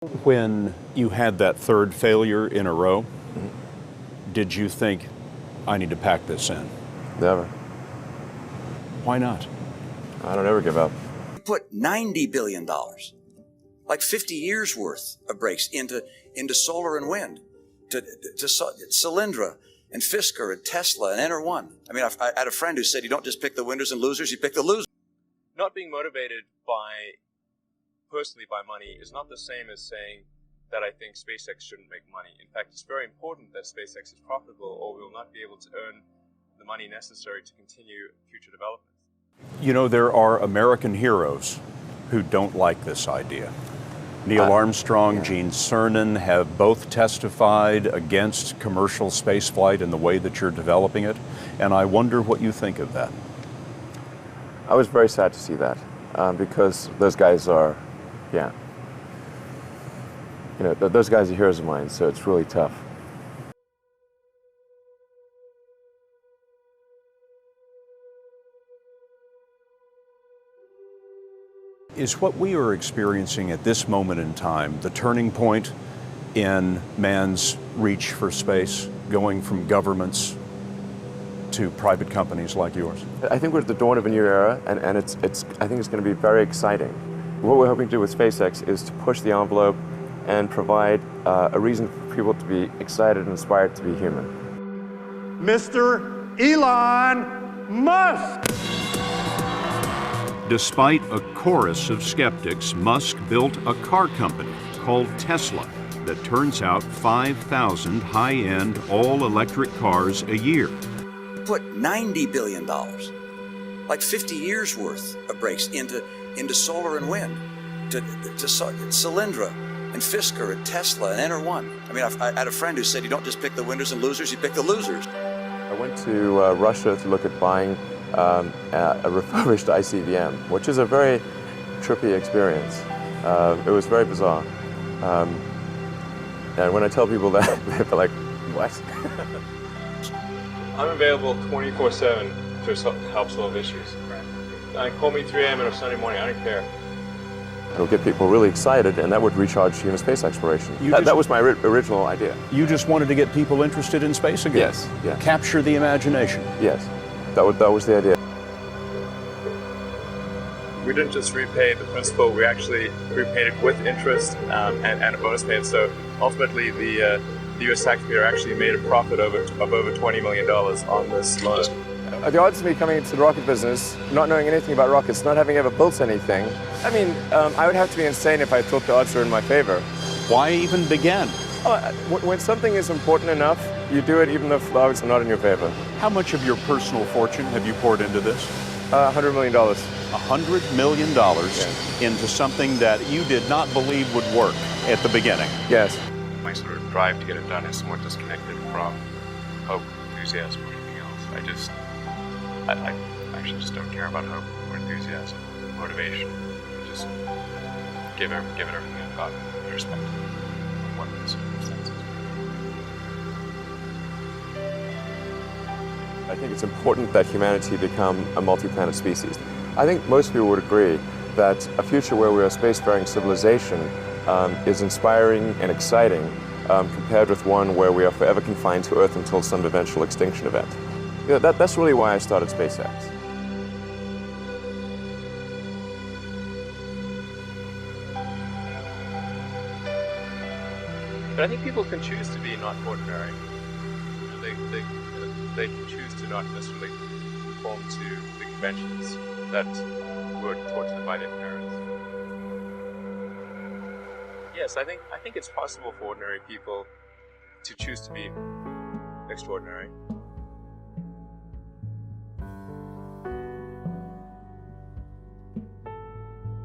When you had that third failure in a row, did you think, I need to pack this in? Never. Why not? I don't ever give up. Put $90 billion, like 50 years worth of breaks into solar and wind, to Solyndra and Fisker and Tesla and Enter1. I mean, I had a friend who said, you don't just pick the winners and losers, you pick the losers. Not being motivated personally by money is not the same as saying that I think SpaceX shouldn't make money. In fact, it's very important that SpaceX is profitable, or we will not be able to earn the money necessary to continue future development. You know, there are American heroes who don't like this idea. Neil Armstrong, Gene Cernan have both testified against commercial spaceflight in the way that you're developing it, and I wonder what you think of that. I was very sad to see that because those guys are, those guys are heroes of mine, so it's really tough. Is what we are experiencing at this moment in time the turning point in man's reach for space, going from governments to private companies like yours? I think we're at the dawn of a new era, and I think it's going to be very exciting. What we're hoping to do with SpaceX is to push the envelope and provide a reason for people to be excited and inspired to be human. Mr. Elon Musk! Despite a chorus of skeptics, Musk built a car company called Tesla that turns out 5,000 high-end all-electric cars a year. Put $90 billion, like 50 years worth of breaks into solar and wind, to Solyndra and Fisker and Tesla and Enter1. I mean, I had a friend who said, you don't just pick the winners and losers, you pick the losers. I went to Russia to look at buying a refurbished ICBM, which is a very trippy experience. It was very bizarre. And when I tell people that, they're like, what? I'm available 24/7 to help solve issues. Call me 3 a.m. on a Sunday morning, I don't care. It'll get people really excited, and that would recharge human space exploration. That was my original idea. You just wanted to get people interested in space again? Yes, yes. Capture the imagination? Yes, that was the idea. We didn't just repay the principal, we actually repaid it with interest and a bonus payment. So ultimately, the U.S. taxpayer actually made a profit of over $20 million on this loan. The odds of me coming into the rocket business, not knowing anything about rockets, not having ever built anything, I mean, I would have to be insane if I thought the odds were in my favor. Why even begin? When something is important enough, you do it even if the odds are not in your favor. How much of your personal fortune have you poured into this? $100 million. $100 million into something that you did not believe would work at the beginning? Yes. My sort of drive to get it done is somewhat disconnected from hope, enthusiasm, or anything else. I actually just don't care about hope or enthusiasm, motivation. I just give it everything I've got, irrespective of what the circumstances. I think it's important that humanity become a multi-planet species. I think most people would agree that a future where we're a spacefaring civilization is inspiring and exciting compared with one where we are forever confined to Earth until some eventual extinction event. You know, that's really why I started SpaceX. But I think people can choose to be not ordinary. They can choose to not necessarily conform to the conventions that were taught to them by their parents. Yes, I think it's possible for ordinary people to choose to be extraordinary.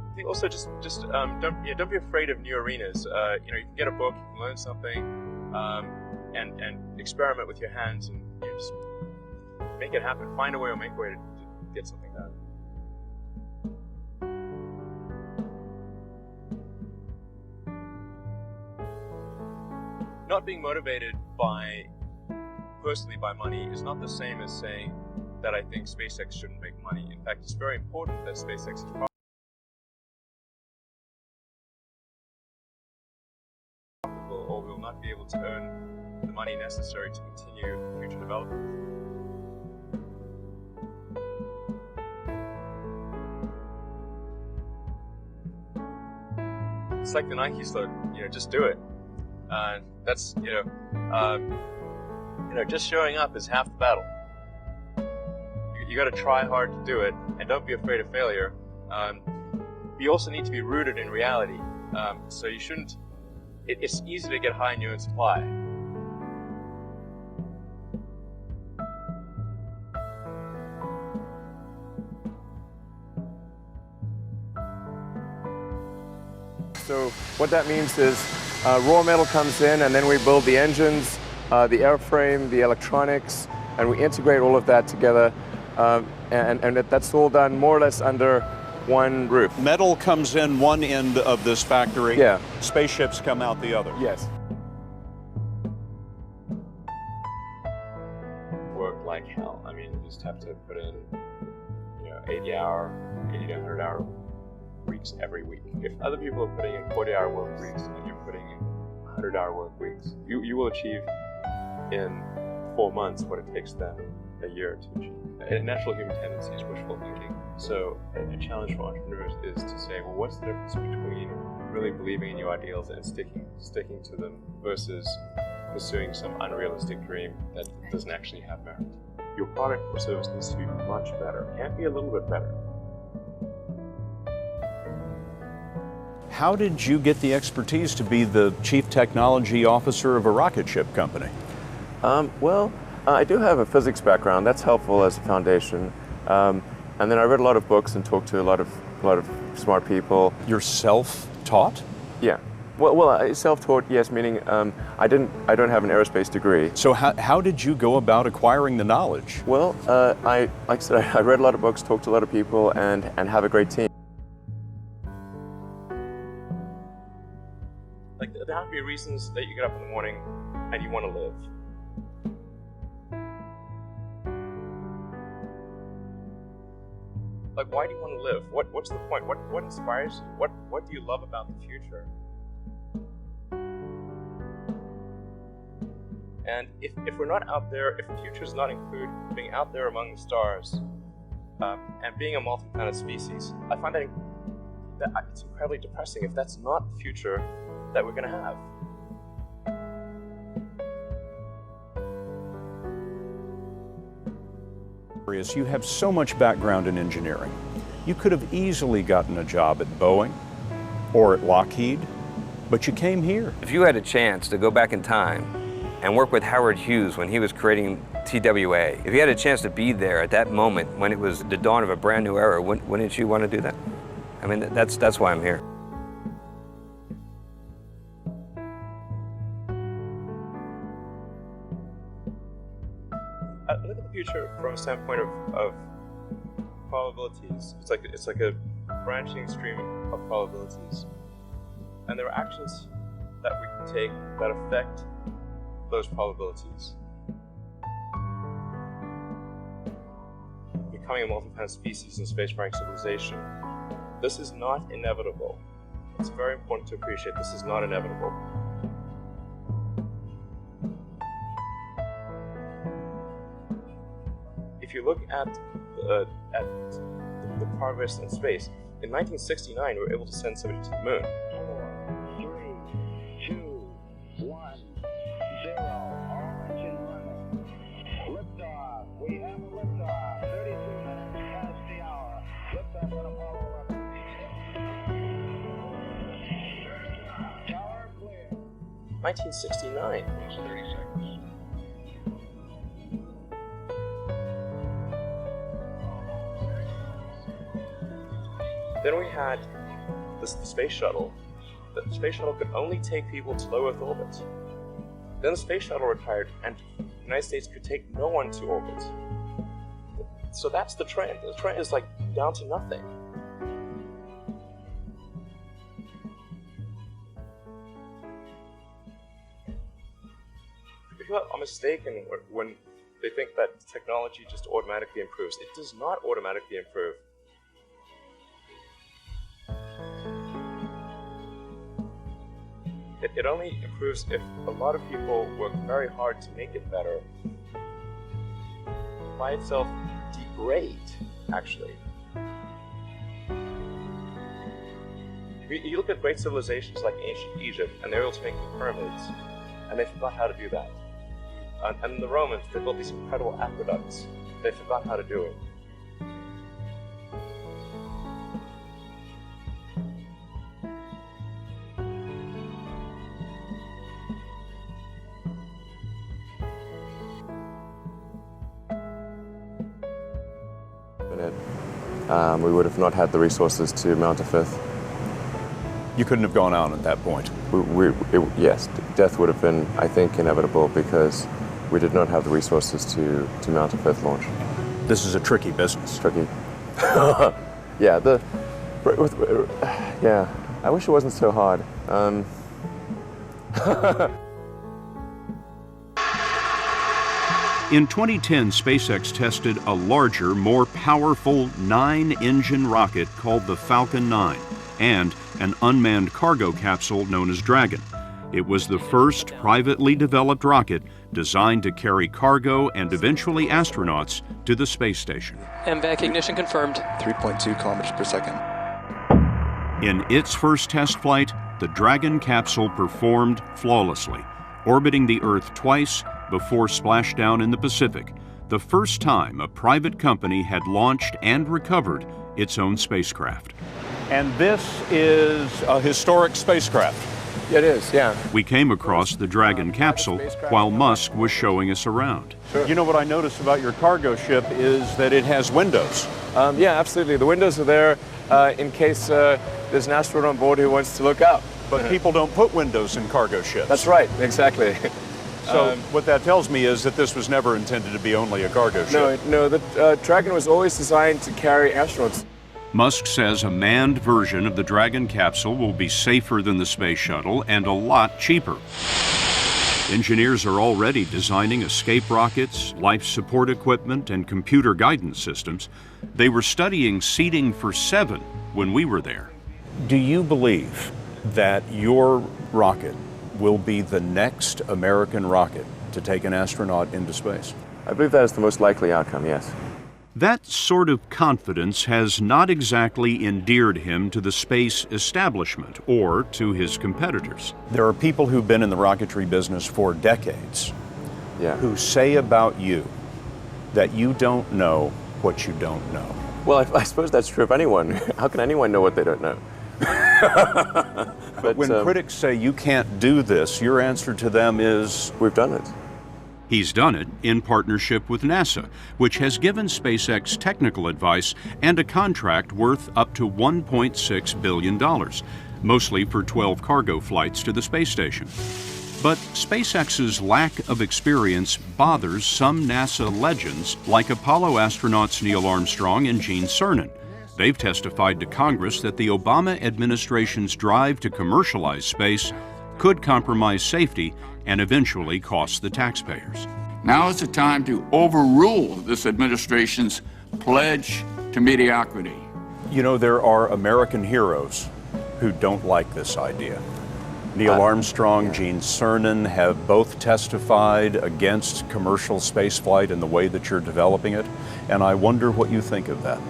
I think also just don't be afraid of new arenas. You can get a book, you can learn something, and experiment with your hands, and just make it happen. Find a way or make a way to get something done. Not being motivated personally by money is not the same as saying that I think SpaceX shouldn't make money. In fact, it's very important that SpaceX is profitable. or we will not be able to earn the money necessary to continue future development. It's like the Nike slogan, just do it. That's, just showing up is half the battle. You got to try hard to do it, and don't be afraid of failure. You also need to be rooted in reality. So you shouldn't. It's easy to get high in your own supply. So what that means is raw metal comes in, and then we build the engines, the airframe, the electronics, and we integrate all of that together. And that's all done more or less under one roof. Metal comes in one end of this factory. Yeah. Spaceships come out the other. Yes. Work like hell. I mean, you just have to put in, 80 to 100-hour weeks every week. If other people are putting in 40-hour work weeks and you're putting in 100-hour work weeks, you will achieve in 4 months what it takes them a year to achieve. A natural human tendency is wishful thinking. So a challenge for entrepreneurs is to say, well, what's the difference between really believing in your ideals and sticking to them versus pursuing some unrealistic dream that doesn't actually have merit? Your product or service needs to be much better. It can't be a little bit better. How did you get the expertise to be the chief technology officer of a rocket ship company? I do have a physics background. That's helpful as a foundation. And then I read a lot of books and talked to a lot of smart people. You're self-taught? Yeah. Well, self-taught, yes, meaning I don't have an aerospace degree. So how did you go about acquiring the knowledge? Well, like I said, I read a lot of books, talked to a lot of people, and have a great team. Like, there have to be reasons that you get up in the morning and you want to live. Like, why do you want to live? What's the point? What inspires you? What do you love about the future? And if we're not out there, if the future does not include being out there among the stars and being a multi-planet species, I find that it's incredibly depressing if that's not the future that we're going to have. You have so much background in engineering. You could have easily gotten a job at Boeing or at Lockheed, but you came here. If you had a chance to go back in time and work with Howard Hughes when he was creating TWA, if you had a chance to be there at that moment when it was the dawn of a brand new era, wouldn't you want to do that? I mean, that's why I'm here. Look at the future from a standpoint of probabilities. It's like a branching stream of probabilities, and there are actions that we can take that affect those probabilities. Becoming a multi-planet species in space-faring civilization. This is not inevitable. It's very important to appreciate this is not inevitable. If you look at the progress in space, in 1969 we were able to send somebody to the moon. 4, 3, 2, 1, 0. All engine running. Liftoff. We have a liftoff. 32 minutes past the hour. Liftoff on Apollo 11. Tower clear. 1969. 30 seconds. Then we had the space shuttle. The space shuttle could only take people to low Earth orbit. Then the space shuttle retired, and the United States could take no one to orbit. So that's the trend. The trend is like down to nothing. People are mistaken when they think that technology just automatically improves. It does not automatically improve. It only improves if a lot of people work very hard to make it better. By itself, degrade, actually. You look at great civilizations like ancient Egypt, and they were able to make the pyramids, and they forgot how to do that. And the Romans, they built these incredible aqueducts. They forgot how to do it. We would have not had the resources to mount a fifth. You couldn't have gone on at that point. Yes, death would have been, I think, inevitable because we did not have the resources to mount a fifth launch. This is a tricky business. Tricky. Yeah, yeah. I wish it wasn't so hard. In 2010, SpaceX tested a larger, more powerful 9-engine rocket called the Falcon 9 and an unmanned cargo capsule known as Dragon. It was the first privately developed rocket designed to carry cargo and eventually astronauts to the space station. MVAC ignition confirmed. 3.2 kilometers per second. In its first test flight, the Dragon capsule performed flawlessly, orbiting the Earth twice before splashdown in the Pacific, the first time a private company had launched and recovered its own spacecraft. And this is a historic spacecraft. It is, yeah. We came across the Dragon capsule while Musk was showing us around. Sure. You know what I noticed about your cargo ship is that it has windows. Yeah, absolutely. The windows are there in case there's an astronaut on board who wants to look out. But people don't put windows in cargo ships. That's right, exactly. So what that tells me is that this was never intended to be only a cargo ship. No, the Dragon was always designed to carry astronauts. Musk says a manned version of the Dragon capsule will be safer than the space shuttle and a lot cheaper. Engineers are already designing escape rockets, life support equipment, and computer guidance systems. They were studying seating for 7 when we were there. Do you believe that your rocket will be the next American rocket to take an astronaut into space? I believe that is the most likely outcome, yes. That sort of confidence has not exactly endeared him to the space establishment or to his competitors. There are people who've been in the rocketry business for decades who say about you that you don't know what you don't know. Well, I suppose that's true of anyone. How can anyone know what they don't know? But when critics say you can't do this, your answer to them is, we've done it. He's done it in partnership with NASA, which has given SpaceX technical advice and a contract worth up to $1.6 billion, mostly for 12 cargo flights to the space station. But SpaceX's lack of experience bothers some NASA legends like Apollo astronauts Neil Armstrong and Gene Cernan. They've testified to Congress that the Obama administration's drive to commercialize space could compromise safety and eventually cost the taxpayers. Now is the time to overrule this administration's pledge to mediocrity. You know, there are American heroes who don't like this idea. Neil Armstrong, Gene Cernan have both testified against commercial spaceflight in the way that you're developing it, and I wonder what you think of that.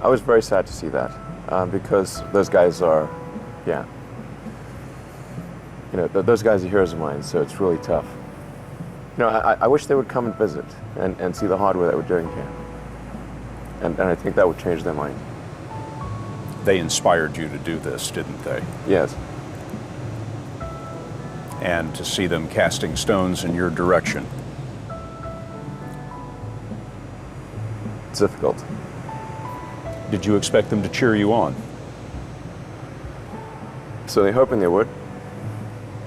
I was very sad to see that because those guys are, those guys are heroes of mine, so it's really tough. You know, I wish they would come and visit and see the hardware that we're doing here. And I think that would change their mind. They inspired you to do this, didn't they? Yes. And to see them casting stones in your direction. It's difficult. Did you expect them to cheer you on? So they're hoping they would.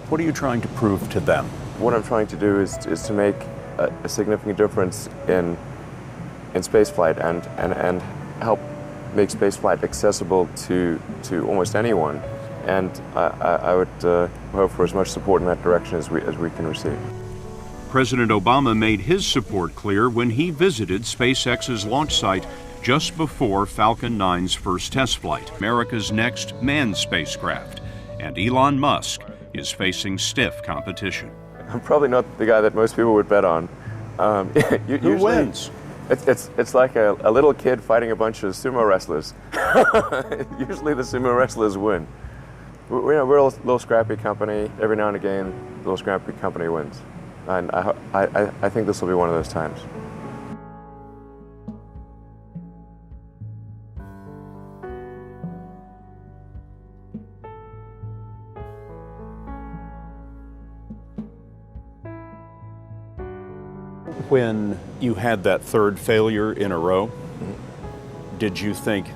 What are you trying to prove to them? What I'm trying to do is to make a significant difference in spaceflight and help make spaceflight accessible to almost anyone. And I would hope for as much support in that direction as we can receive. President Obama made his support clear when he visited SpaceX's launch site just before Falcon 9's first test flight, America's next manned spacecraft. and Elon Musk is facing stiff competition. I'm probably not the guy that most people would bet on. Who wins? It's like a little kid fighting a bunch of sumo wrestlers. Usually the sumo wrestlers win. We're a little scrappy company. Every now and again, a little scrappy company wins. And I think this will be one of those times. When you had that third failure in a row, did you think,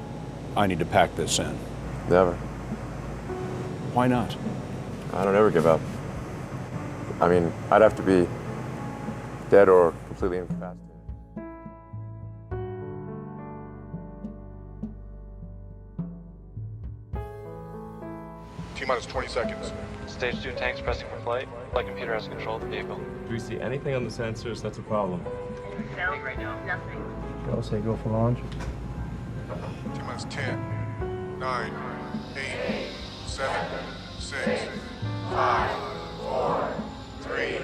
I need to pack this in? Never. Why not? I don't ever give up. I mean, I'd have to be dead or completely incapacitated. T-minus 20 seconds. Stage 2 tanks pressing for flight. Flight computer has control of the vehicle. Do we see anything on the sensors that's a problem? No, right now, nothing. I'll say go for launch. T-minus 10, 9, 8, 7, 6, 5, 4, 3,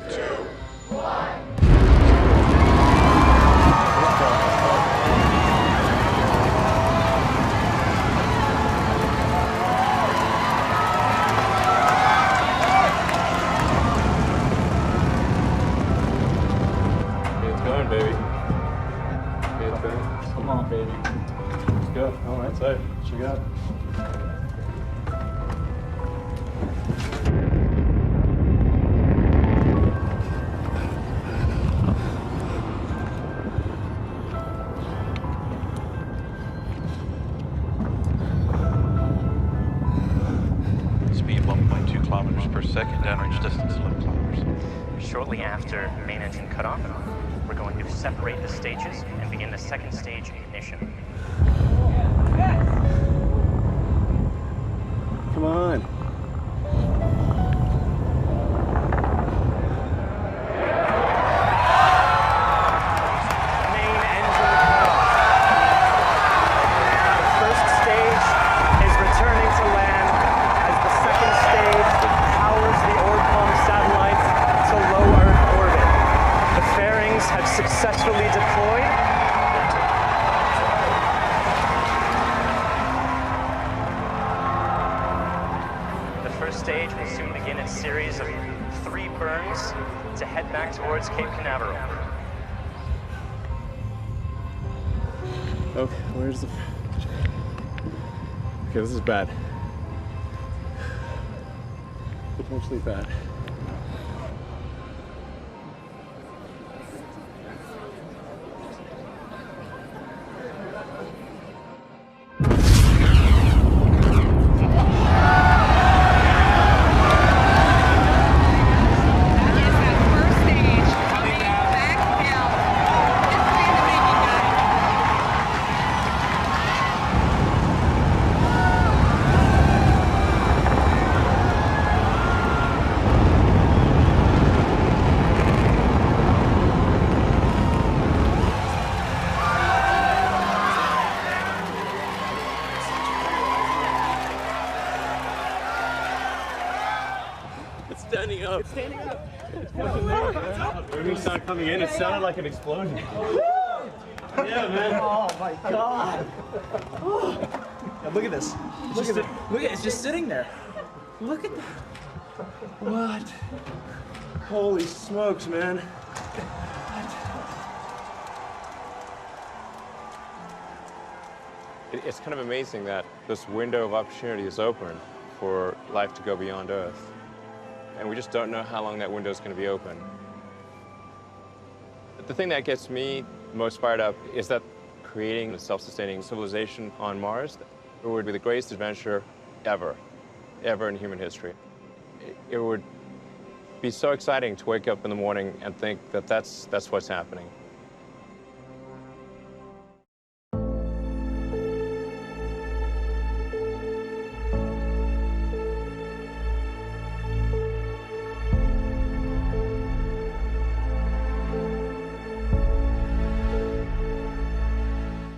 2, 1. Baby. Come on, baby. Let's go. All right, side. What you got? Speed 1.2 kilometers per second, downrange distance 11 kilometers. Shortly after main engine cutoff, we're going to separate the stages and begin the second stage ignition. Come on. Main engine cutoff. The first stage is returning to land as the second stage powers the Orcom satellite to low Earth orbit. The fairings have successfully deployed. The first stage will soon begin a series of 3 burns to head back towards Cape Canaveral. Okay, where's the... Okay, this is bad. Potentially bad. It's standing up. It's standing up. When we started coming in, it sounded like an explosion. Yeah, man. Oh my God. Yeah, look at this. Look at it. Look at it. It's just sitting there. Look at that. What? Holy smokes, man. It's kind of amazing that this window of opportunity is open for life to go beyond Earth. And we just don't know how long that window is going to be open. The thing that gets me most fired up is that creating a self-sustaining civilization on Mars, it would be the greatest adventure ever in human history. It would be so exciting to wake up in the morning and think that that's what's happening.